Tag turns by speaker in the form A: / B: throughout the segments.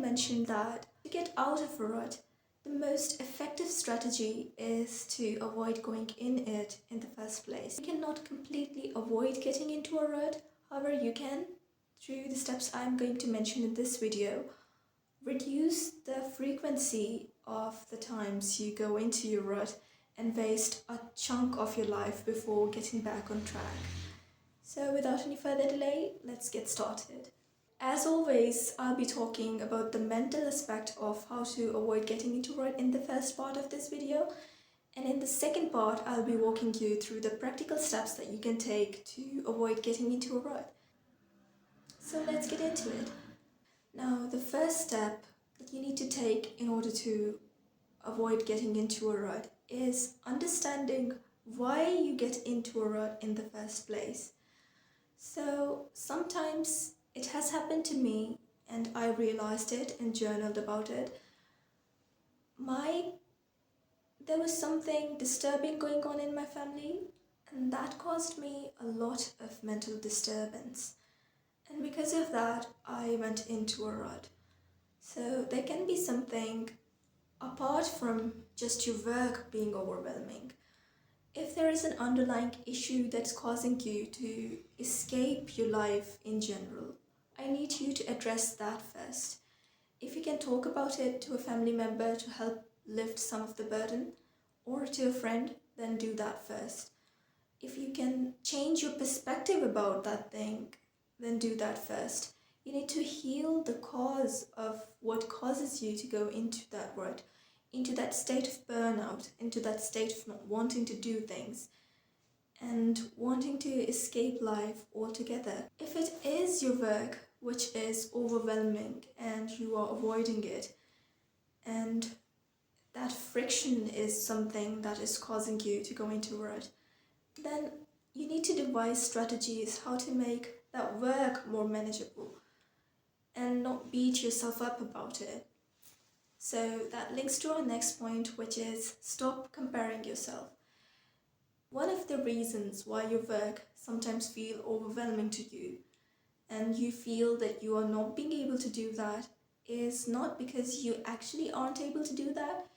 A: mention that to get out of a rut, the most effective strategy is to avoid going in it in the first place. You cannot completely avoid getting into a rut, however you can, through the steps I'm going to mention in this video, reduce the frequency of the times you go into your rut and waste a chunk of your life before getting back on track. So without any further delay, let's get started. As always, I'll be talking about the mental aspect of how to avoid getting into a rut in the first part of this video. And in the second part, I'll be walking you through the practical steps that you can take to avoid getting into a rut. So let's get into it. Now, the first step that you need to take in order to avoid getting into a rut is understanding why you get into a rut in the first place. So sometimes it has happened to me and I realized it and journaled about it. There was something disturbing going on in my family, and that caused me a lot of mental disturbance. And because of that, I went into a rut. So there can be something apart from just your work being overwhelming. If there is an underlying issue that's causing you to escape your life in general, I need you to address that first. If you can talk about it to a family member to help lift some of the burden, or to a friend, then do that first. If you can change your perspective about that thing, then do that first. You need to heal the cause of what causes you to go into that rut, into that state of burnout, into that state of not wanting to do things and wanting to escape life altogether. If it is your work which is overwhelming and you are avoiding it, and that friction is something that is causing you to go into a rut, then you need to devise strategies how to make that work more manageable and not beat yourself up about it. So that links to our next point, which is stop comparing yourself. One of the reasons why your work sometimes feel overwhelming to you and you feel that you are not being able to do that is not because you actually aren't able to do that,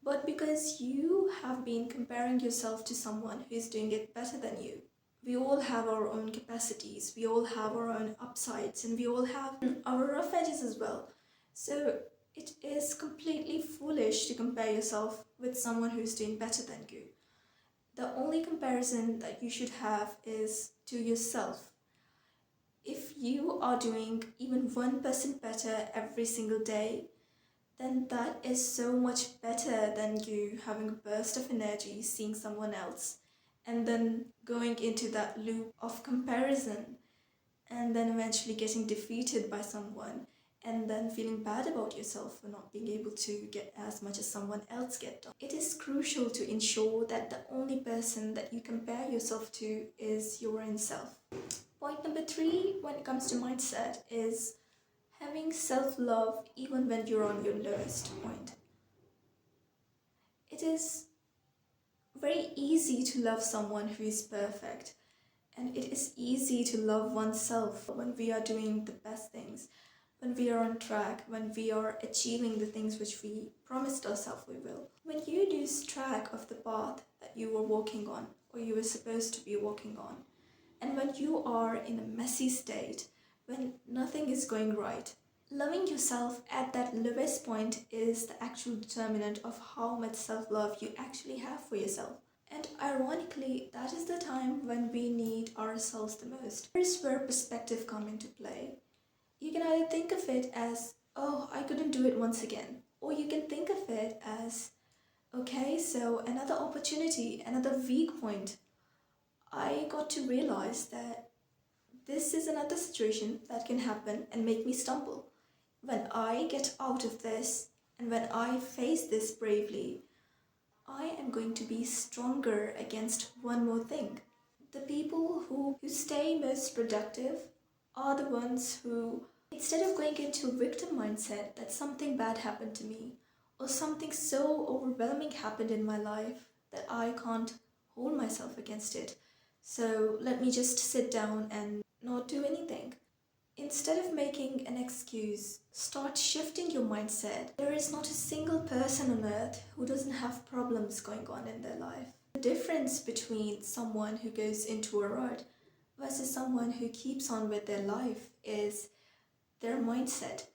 A: but because you have been comparing yourself to someone who is doing it better than you. We all have our own capacities, we all have our own upsides, and we all have our rough edges as well. So it is completely foolish to compare yourself with someone who is doing better than you. The only comparison that you should have is to yourself. If you are doing even 1% better every single day, then that is so much better than you having a burst of energy, seeing someone else, and then going into that loop of comparison, and then eventually getting defeated by someone, and then feeling bad about yourself for not being able to get as much as someone else get done. It is crucial to ensure that the only person that you compare yourself to is your own self. Point number 3 when it comes to mindset is having self-love even when you're on your lowest point. It is very easy to love someone who is perfect, and it is easy to love oneself when we are doing the best things, when we are on track, when we are achieving the things which we promised ourselves we will. When you lose track of the path that you were walking on or you were supposed to be walking on, and when you are in a messy state, when nothing is going right, loving yourself at that lowest point is the actual determinant of how much self-love you actually have for yourself. And ironically, that is the time when we need ourselves the most. Here's where perspective comes into play. You can either think of it as, oh, I couldn't do it once again. Or you can think of it as, okay, so another opportunity, another weak point. I got to realize that this is another situation that can happen and make me stumble. When I get out of this and when I face this bravely, I am going to be stronger against one more thing. The people who stay most productive are the ones who, instead of going into a victim mindset that something bad happened to me or something so overwhelming happened in my life that I can't hold myself against it, so let me just sit down and not do anything. Instead of making an excuse, start shifting your mindset. There is not a single person on earth who doesn't have problems going on in their life. The difference between someone who goes into a rut versus someone who keeps on with their life is their mindset,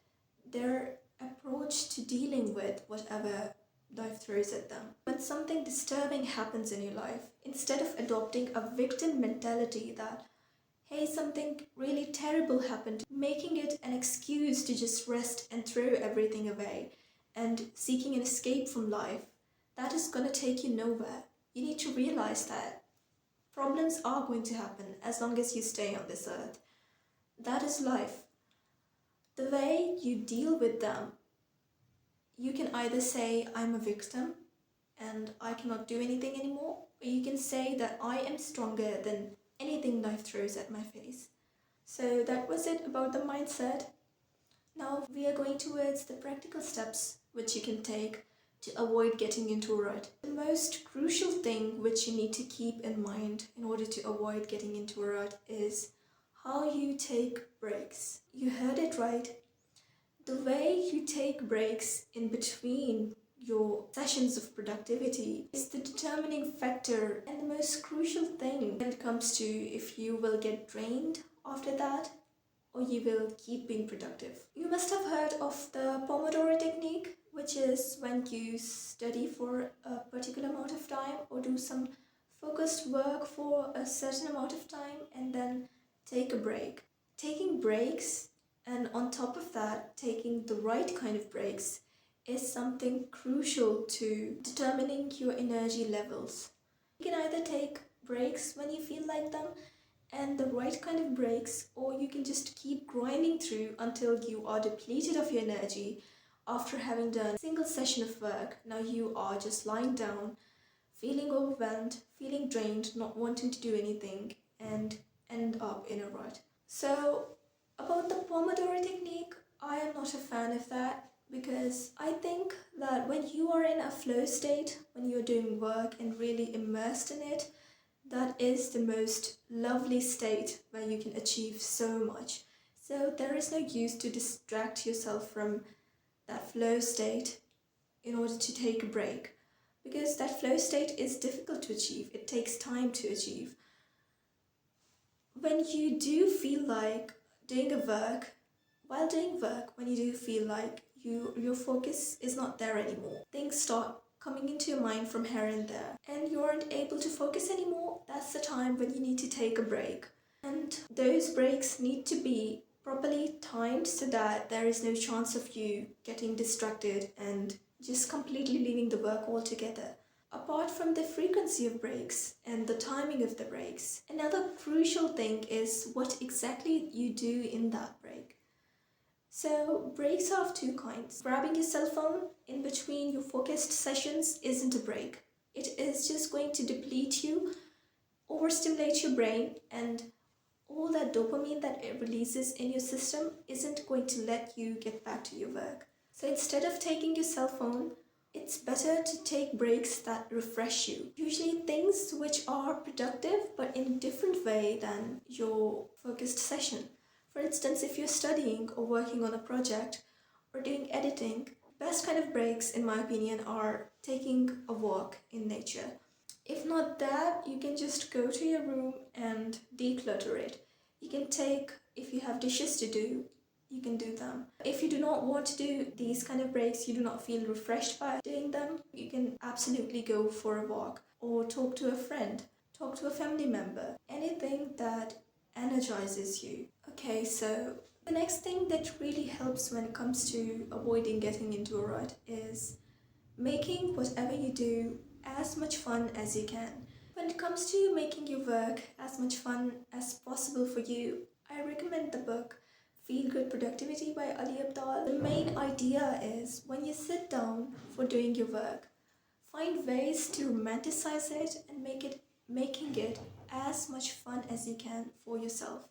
A: their approach to dealing with whatever life throws at them. When something disturbing happens in your life, instead of adopting a victim mentality that, hey, something really terrible happened, making it an excuse to just rest and throw everything away and seeking an escape from life, that is going to take you nowhere. You need to realize that problems are going to happen as long as you stay on this earth. That is life. The way you deal with them, you can either say, I'm a victim and I cannot do anything anymore, or you can say that I am stronger than anything life throws at my face. So that was it about the mindset. Now we are going towards the practical steps which you can take to avoid getting into a rut. The most crucial thing which you need to keep in mind in order to avoid getting into a rut is how you take breaks. You heard it right. The way you take breaks in between your sessions of productivity is the determining factor and the most crucial thing when it comes to if you will get drained after that or you will keep being productive. You must have heard of the Pomodoro technique, which is when you study for a particular amount of time or do some focused work for a certain amount of time and then take a break. Taking breaks, and on top of that, taking the right kind of breaks, is something crucial to determining your energy levels. You can either take breaks when you feel like them and the right kind of breaks, or you can just keep grinding through until you are depleted of your energy after having done a single session of work. Now you are just lying down, feeling overwhelmed, feeling drained, not wanting to do anything, and end up in a rut. So, about the Pomodoro technique, I am not a fan of that because I think that when you are in a flow state, when you're doing work and really immersed in it, that is the most lovely state where you can achieve so much. So there is no use to distract yourself from that flow state in order to take a break, because that flow state is difficult to achieve. It takes time to achieve. When you do feel like doing a work, while doing work, when you do feel like your focus is not there anymore, things start coming into your mind from here and there, and you aren't able to focus anymore, that's the time when you need to take a break. And those breaks need to be properly timed so that there is no chance of you getting distracted and just completely leaving the work altogether. Apart from the frequency of breaks and the timing of the breaks, another crucial thing is what exactly you do in that break. So, breaks are of two kinds. Grabbing your cell phone in between your focused sessions isn't a break. It is just going to deplete you, overstimulate your brain, and all that dopamine that it releases in your system isn't going to let you get back to your work. So, instead of taking your cell phone, it's better to take breaks that refresh you. Usually things which are productive but in a different way than your focused session. For instance, if you're studying or working on a project or doing editing, best kind of breaks in my opinion are taking a walk in nature. If not that, you can just go to your room and declutter it. You can take, if you have dishes to do, you can do them. If you do not want to do these kind of breaks, you do not feel refreshed by doing them, you can absolutely go for a walk or talk to a friend, talk to a family member, anything that energizes you. Okay, so the next thing that really helps when it comes to avoiding getting into a rut is making whatever you do as much fun as you can. When it comes to making your work as much fun as possible for you, I recommend the book Feel Good Productivity by Ali Abdaal. The main idea is when you sit down for doing your work, find ways to romanticize it and making it as much fun as you can for yourself.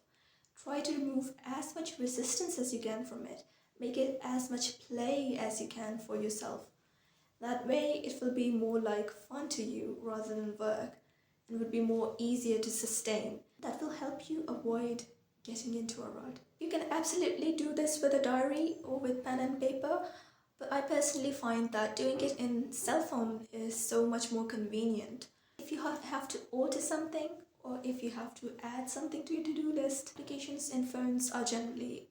A: Try to remove as much resistance as you can from it. Make it as much play as you can for yourself. That way it will be more like fun to you rather than work and would be more easier to sustain. That will help you avoid getting into a rut. You can absolutely do this with a diary or with pen and paper, but I personally find that doing it in cell phone is so much more convenient. If you have to alter something or if you have to add something to your to-do list, applications in phones are generally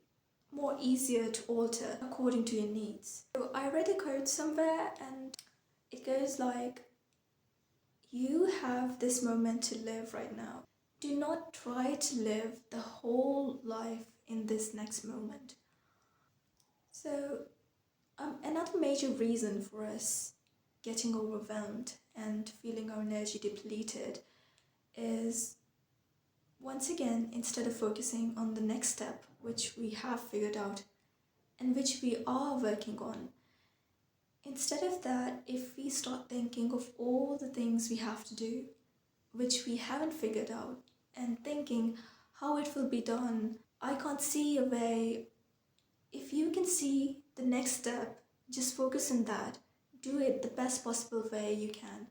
A: more easier to alter according to your needs. So I read a quote somewhere and it goes like, you have this moment to live right now. Do not try to live the whole life in this next moment. So another major reason for us getting overwhelmed and feeling our energy depleted is, once again, instead of focusing on the next step, which we have figured out and which we are working on, instead of that, if we start thinking of all the things we have to do, which we haven't figured out, and thinking how it will be done, I can't see a way. If you can see the next step, just focus on that. Do it the best possible way you can.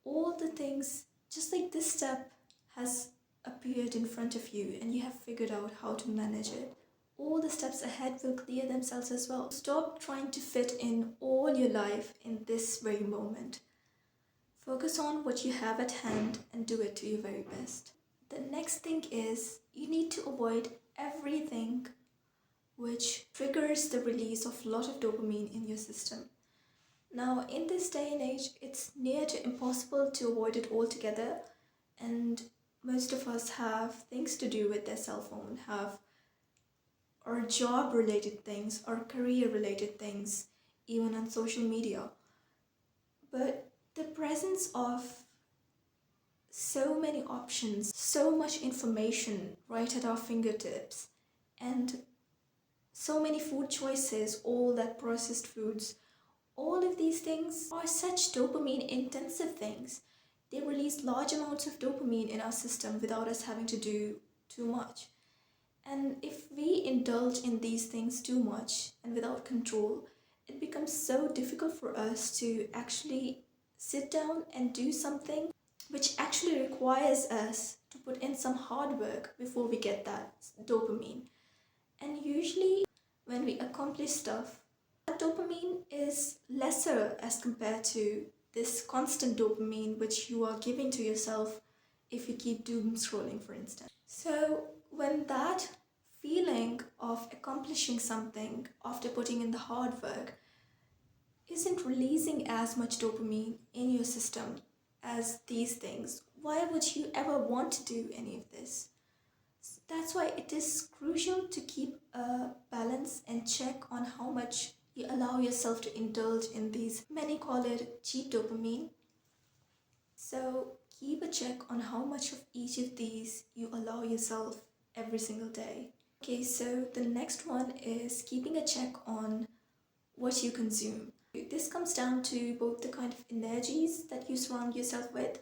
A: All the things, just like this step has appeared in front of you and you have figured out how to manage it, all the steps ahead will clear themselves as well. Stop trying to fit in all your life in this very moment. Focus on what you have at hand and do it to your very best. The next thing is, you need to avoid everything which triggers the release of a lot of dopamine in your system. Now, in this day and age, it's near to impossible to avoid it altogether, and most of us have things to do with their cell phone, have or job related things or career related things, even on social media. But the presence of so many options, so much information right at our fingertips, and so many food choices, all that processed foods, all of these things are such dopamine intensive things. They release large amounts of dopamine in our system without us having to do too much. And if we indulge in these things too much and without control, it becomes so difficult for us to actually sit down and do something which actually requires us to put in some hard work before we get that dopamine. And usually, when we accomplish stuff, that dopamine is lesser as compared to this constant dopamine which you are giving to yourself if you keep doom scrolling, for instance. So, when that feeling of accomplishing something after putting in the hard work isn't releasing as much dopamine in your system as these things, why would you ever want to do any of this? That's why it is crucial to keep a balance and check on how much you allow yourself to indulge in these. Many call it cheap dopamine. So keep a check on how much of each of these you allow yourself every single day. Okay, so the next one is keeping a check on what you consume. This comes down to both the kind of energies that you surround yourself with.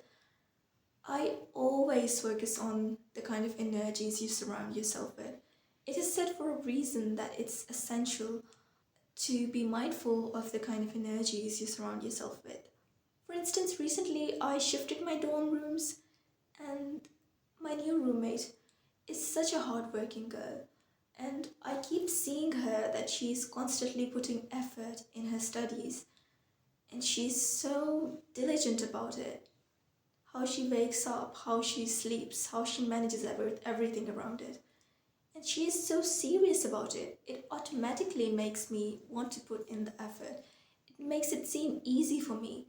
A: I always focus on the kind of energies you surround yourself with. It is said for a reason that it's essential to be mindful of the kind of energies you surround yourself with. For instance, recently I shifted my dorm rooms, and my new roommate is such a hardworking girl. And I keep seeing her that she's constantly putting effort in her studies. And she's so diligent about it. How she wakes up, how she sleeps, how she manages everything around it. And she is so serious about it. It automatically makes me want to put in the effort. It makes it seem easy for me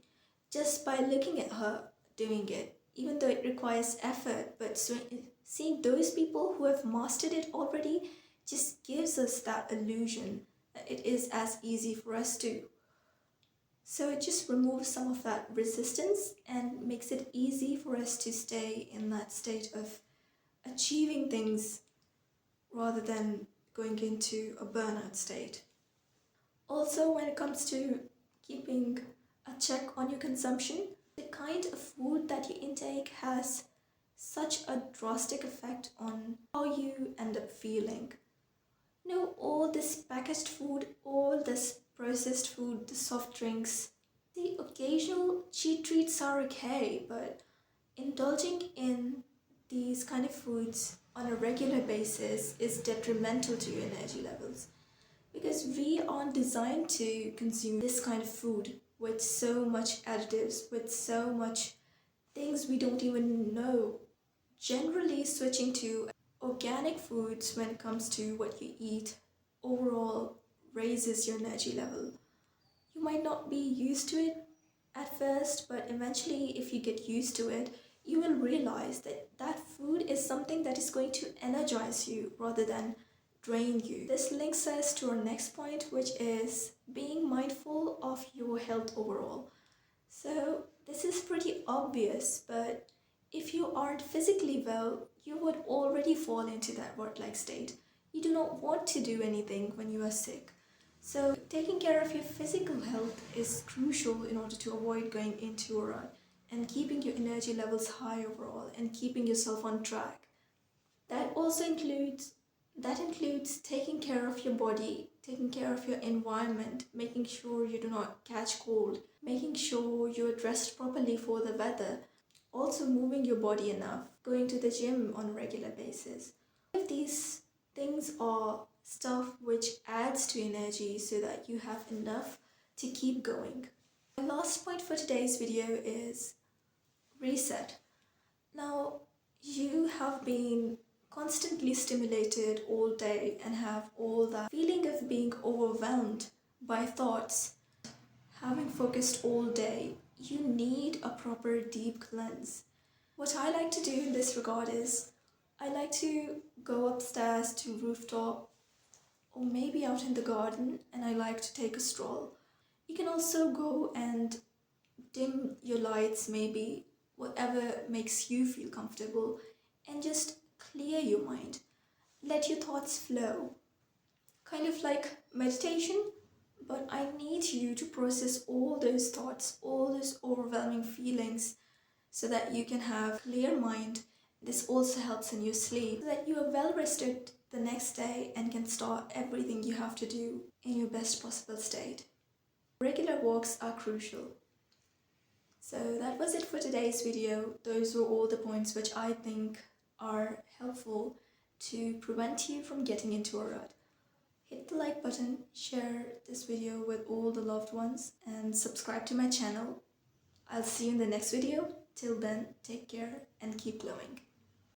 A: just by looking at her doing it, even though it requires effort. But seeing those people who have mastered it already just gives us that illusion that it is as easy for us too. So it just removes some of that resistance and makes it easy for us to stay in that state of achieving things rather than going into a burnout state. Also, when it comes to keeping a check on your consumption, the kind of food that you intake has such a drastic effect on how you end up feeling. All this packaged food, all this processed food, the soft drinks, the occasional cheat treats are okay, but indulging in these kind of foods on a regular basis is detrimental to your energy levels, because we aren't designed to consume this kind of food with so much additives, with so much things we don't even know. Generally, switching to organic foods when it comes to what you eat overall raises your energy level. You might not be used to it at first, but eventually, if you get used to it, you will realize that that food is something that is going to energize you rather than drain you. This links us to our next point, which is being mindful of your health overall. So, this is pretty obvious, but if you aren't physically well, you would already fall into that rut-like state. You do not want to do anything when you are sick. So, taking care of your physical health is crucial in order to avoid going into a rut and keeping your energy levels high overall and keeping yourself on track. That also includes taking care of your body, taking care of your environment, making sure you do not catch cold, making sure you're dressed properly for the weather, also moving your body enough, going to the gym on a regular basis. All of these things are stuff which adds to energy so that you have enough to keep going. My last point for today's video is reset. Now, you have been constantly stimulated all day and have all that feeling of being overwhelmed by thoughts. Having focused all day, you need a proper deep cleanse. What I like to do in this regard is I like to go upstairs to rooftop or maybe out in the garden, and I like to take a stroll. You can also go and dim your lights, maybe whatever makes you feel comfortable, and just clear your mind. Let your thoughts flow. Kind of like meditation, but I need you to process all those thoughts, all those overwhelming feelings, so that you can have a clear mind. This also helps in your sleep, so that you are well rested the next day and can start everything you have to do in your best possible state. Regular walks are crucial. So that was it for today's video. Those were all the points which I think are helpful to prevent you from getting into a rut. Hit the like button, share this video with all the loved ones, and subscribe to my channel. I'll see you in the next video. Till then, take care and keep glowing.